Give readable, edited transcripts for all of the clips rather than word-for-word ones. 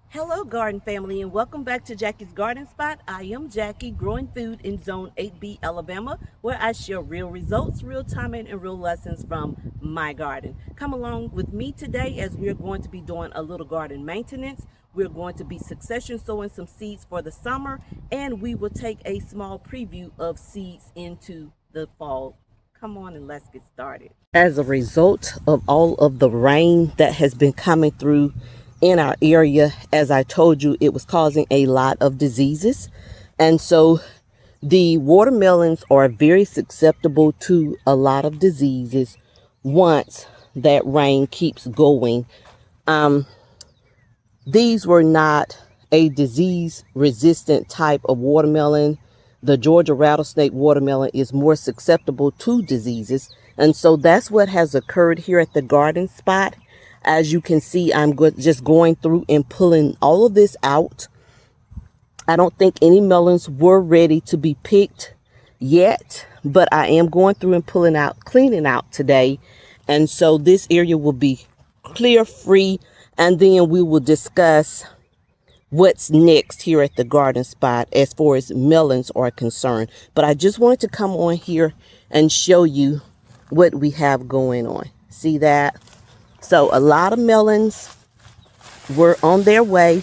Hello garden family and welcome back to Jackie's Garden Spot. I am Jackie, growing food in Zone 8B, Alabama, where I share real results, real timing, and real lessons from my garden. Come along with me today as we're going to be doing a little garden maintenance. We're going to be succession sowing some seeds for the summer, and we will take a small preview of seeds into the fall. Come on and let's get started. As a result of all of the rain that has been coming through in our area, as I told you, it was causing a lot of diseases. And so the watermelons are very susceptible to a lot of diseases once that rain keeps going. These were not a disease resistant type of watermelon. The Georgia rattlesnake watermelon is more susceptible to diseases. And so that's what has occurred here at the garden spot. As you can see, I'm just going through and pulling all of this out. I don't think any melons were ready to be picked yet, but I am going through and pulling out, cleaning out today. And so this area will be clear free, and then we will discuss what's next here at the garden spot as far as melons are concerned. But I just wanted to come on here and show you what we have going on. See that? So a lot of melons were on their way.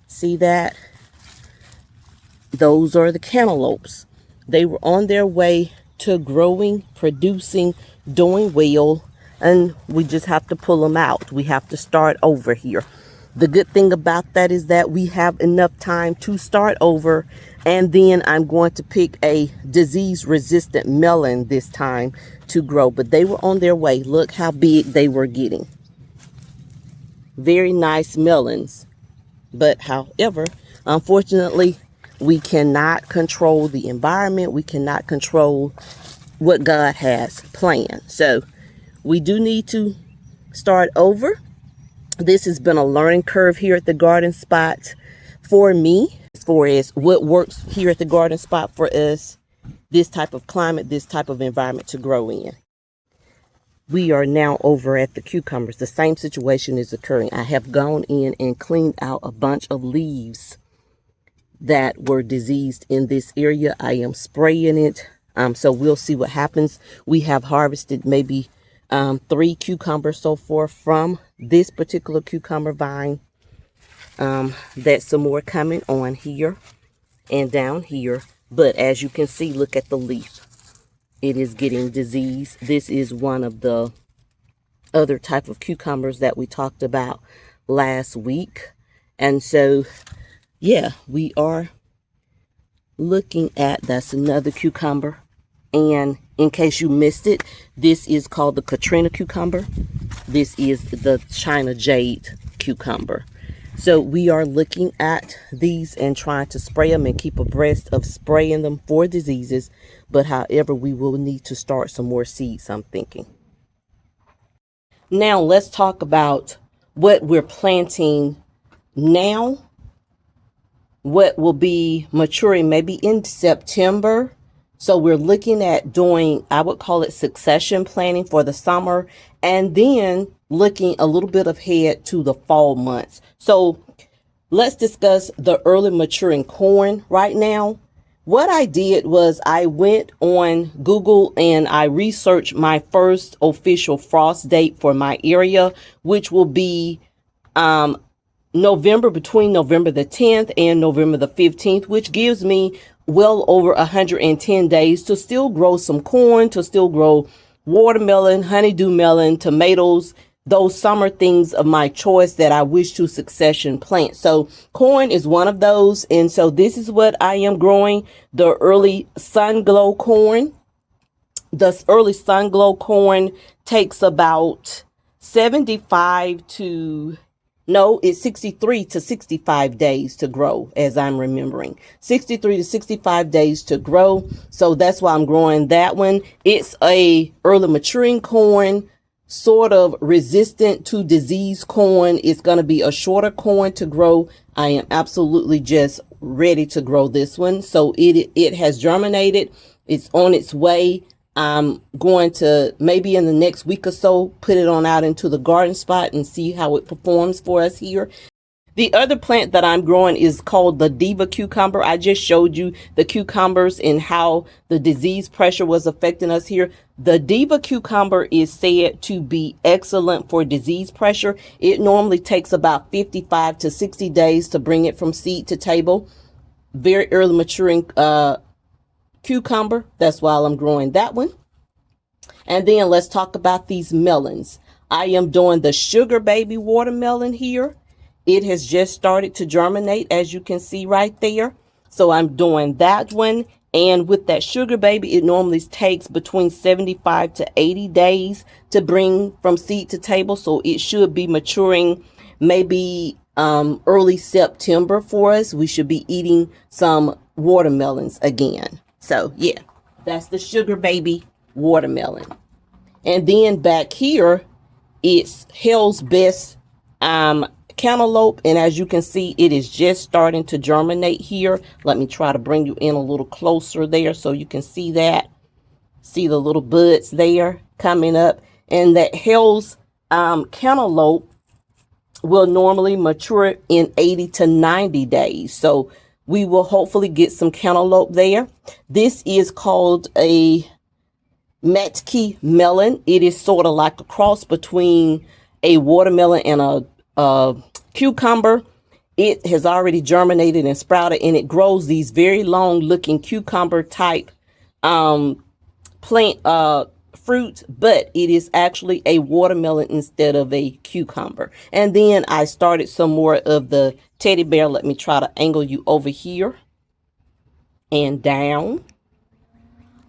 See that? Those are the cantaloupes. They were on their way to growing, producing, doing well, and we just have to pull them out. We have to start over here. The good thing about that is that we have enough time to start over, and then I'm going to pick a disease-resistant melon this time to grow. But they were on their way. Look how big they were getting. Very nice melons. But however, unfortunately, we cannot control the environment. We cannot control what God has planned. So we do need to start over. This has been a learning curve here at the garden spot for me, as far as what works here at the garden spot for us, this type of climate, this type of environment to grow in. We are now over at the cucumbers. The same situation is occurring. I have gone in and cleaned out a bunch of leaves that were diseased in this area. I am spraying it. So we'll see what happens. We have harvested maybe 3 cucumbers so far from this particular cucumber vine. That's some more coming on here and down here. But as you can see, look at the leaf. It is getting diseased. This is one of the other type of cucumbers that we talked about last week. And so, yeah, we are looking at, that's another cucumber. And in case you missed it, this is called the Katrina cucumber. This is the China Jade cucumber. So we are looking at these and trying to spray them and keep abreast of spraying them for diseases. But however, we will need to start some more seeds, I'm thinking. Now let's talk about what we're planting now. What will be maturing maybe in September. So we're looking at doing, I would call it succession planting for the summer, and then looking a little bit ahead to the fall months. So let's discuss the early maturing corn right now. What I did was I went on Google and I researched my first official frost date for my area, which will be between November the 10th and November the 15th, which gives me well over 110 days to still grow some corn, to still grow watermelon, honeydew melon, tomatoes, those summer things of my choice that I wish to succession plant. So corn is one of those. And so this is what I am growing, the early sun glow corn. The early sun glow corn takes about 63 to 65 days to grow, as I'm remembering. 63 to 65 days to grow. So that's why I'm growing that one. It's a early maturing corn, sort of resistant to disease corn. It's going to be a shorter corn to grow. I am absolutely just ready to grow this one. So it has germinated. It's on its way. I'm going to maybe in the next week or so put it on out into the garden spot and see how it performs for us here. The other plant that I'm growing is called the Diva cucumber. I just showed you the cucumbers and how the disease pressure was affecting us here. The Diva cucumber is said to be excellent for disease pressure. It normally takes about 55 to 60 days to bring it from seed to table. Very early maturing cucumber. That's why I'm growing that one. And then let's talk about these melons. I am doing the sugar baby watermelon here. It has just started to germinate, as you can see right there. So I'm doing that one. And with that sugar baby, it normally takes between 75 to 80 days to bring from seed to table. So it should be maturing maybe early September for us. We should be eating some watermelons again. So yeah, that's the sugar baby watermelon. And then back here, it's Hell's Best cantaloupe, and as you can see, it is just starting to germinate here. Let me try to bring you in a little closer there so you can see that. See the little buds there coming up. And that Hell's cantaloupe will normally mature in 80 to 90 days. So we will hopefully get some cantaloupe there. This is called a Jacquie melon. It is sort of like a cross between a watermelon and a cucumber. It has already germinated and sprouted, and it grows these very long looking cucumber type plant fruit, but it is actually a watermelon instead of a cucumber. And then I started some more of the teddy bear. Let me try to angle you over here and down.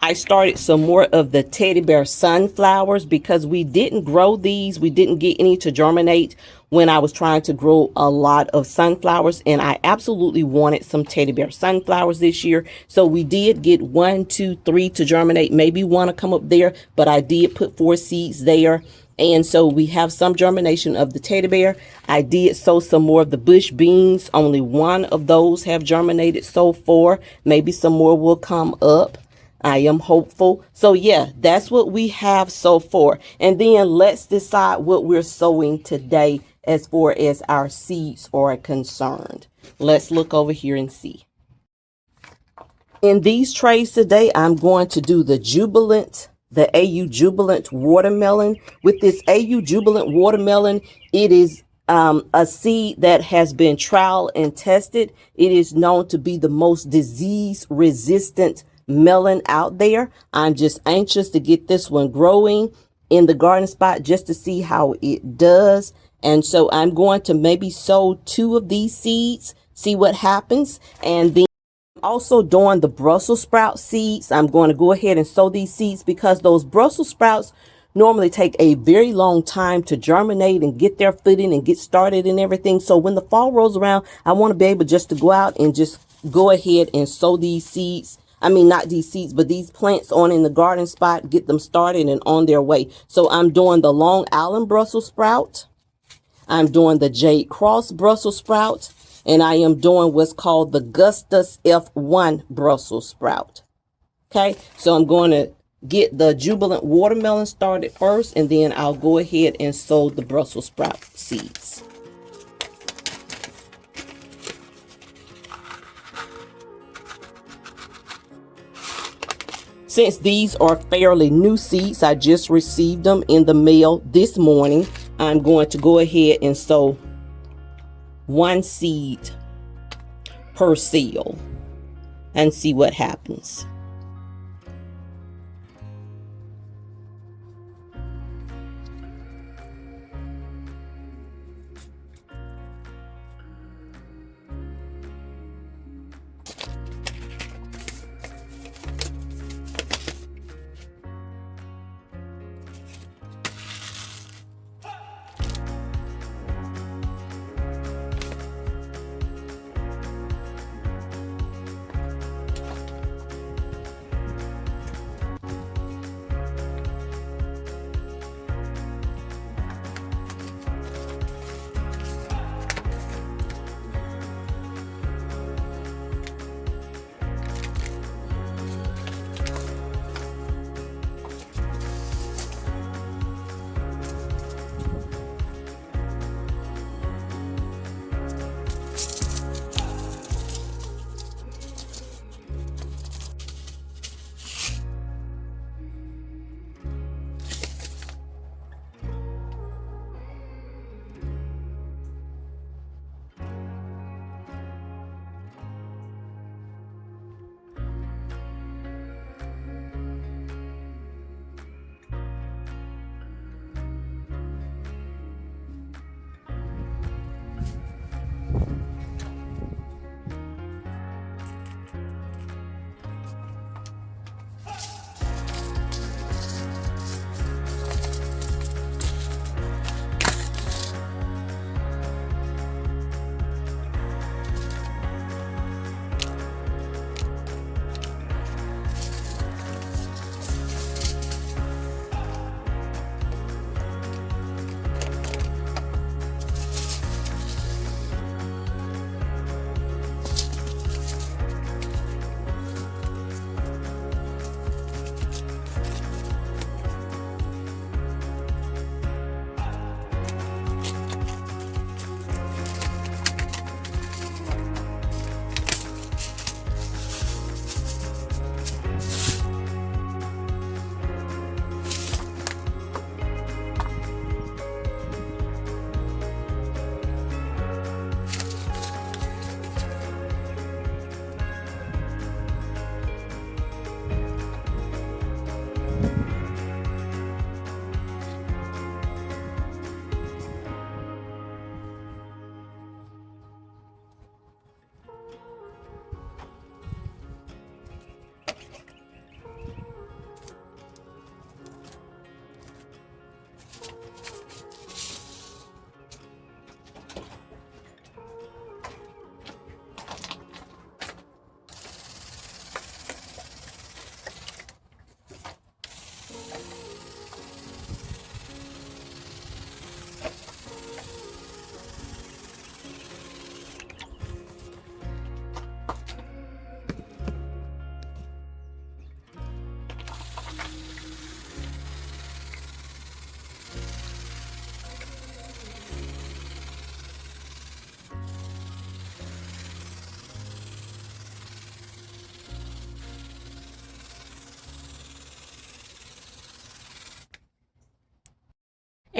I started some more of the teddy bear sunflowers because we didn't grow these. We didn't get any to germinate when I was trying to grow a lot of sunflowers, and I absolutely wanted some teddy bear sunflowers this year. So we did get 1, 2, 3 to germinate, maybe one to come up there, but I did put 4 seeds there. And so we have some germination of the teddy bear. I did sow some more of the bush beans. Only one of those have germinated so far. Maybe some more will come up. I am hopeful. So yeah, that's what we have so far. And then let's decide what we're sowing today as far as our seeds are concerned. Let's look over here and see. In these trays today, I'm going to do the AU Jubilant watermelon. With this AU Jubilant watermelon, it is a seed that has been trial and tested. It is known to be the most disease resistant melon out there. I'm just anxious to get this one growing in the garden spot just to see how it does. And so I'm going to maybe sow 2 of these seeds, see what happens. And then also doing the Brussels sprout seeds. I'm going to go ahead and sow these seeds because those Brussels sprouts normally take a very long time to germinate and get their footing and get started and everything. So when the fall rolls around, I want to be able just to go out and just go ahead and sow these seeds. I mean, not these seeds, but these plants on in the garden spot, get them started and on their way. So I'm doing the Long Island Brussels sprout. I'm doing the Jade Cross Brussels sprout. And I am doing what's called the Gustus F1 Brussels sprout. Okay, so I'm going to get the Jubilant watermelon started first, and then I'll go ahead and sow the Brussels sprout seeds. Since these are fairly new seeds, I just received them in the mail this morning. I'm going to go ahead and sow 1 seed per seal and see what happens.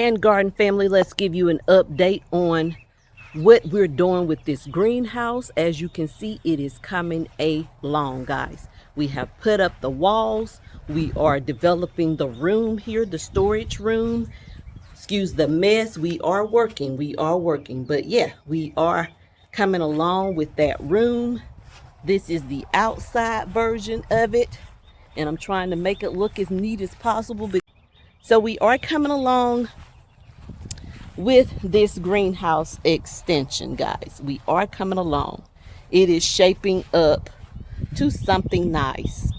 And garden family, let's give you an update on what we're doing with this greenhouse. As you can see, it is coming along, guys. We have put up the walls. We are developing the room here, the storage room. Excuse the mess. We are working. But yeah, we are coming along with that room. This is the outside version of it, and I'm trying to make it look as neat as possible. So we are coming along with this greenhouse extension, guys. We are coming along. It is shaping up to something nice.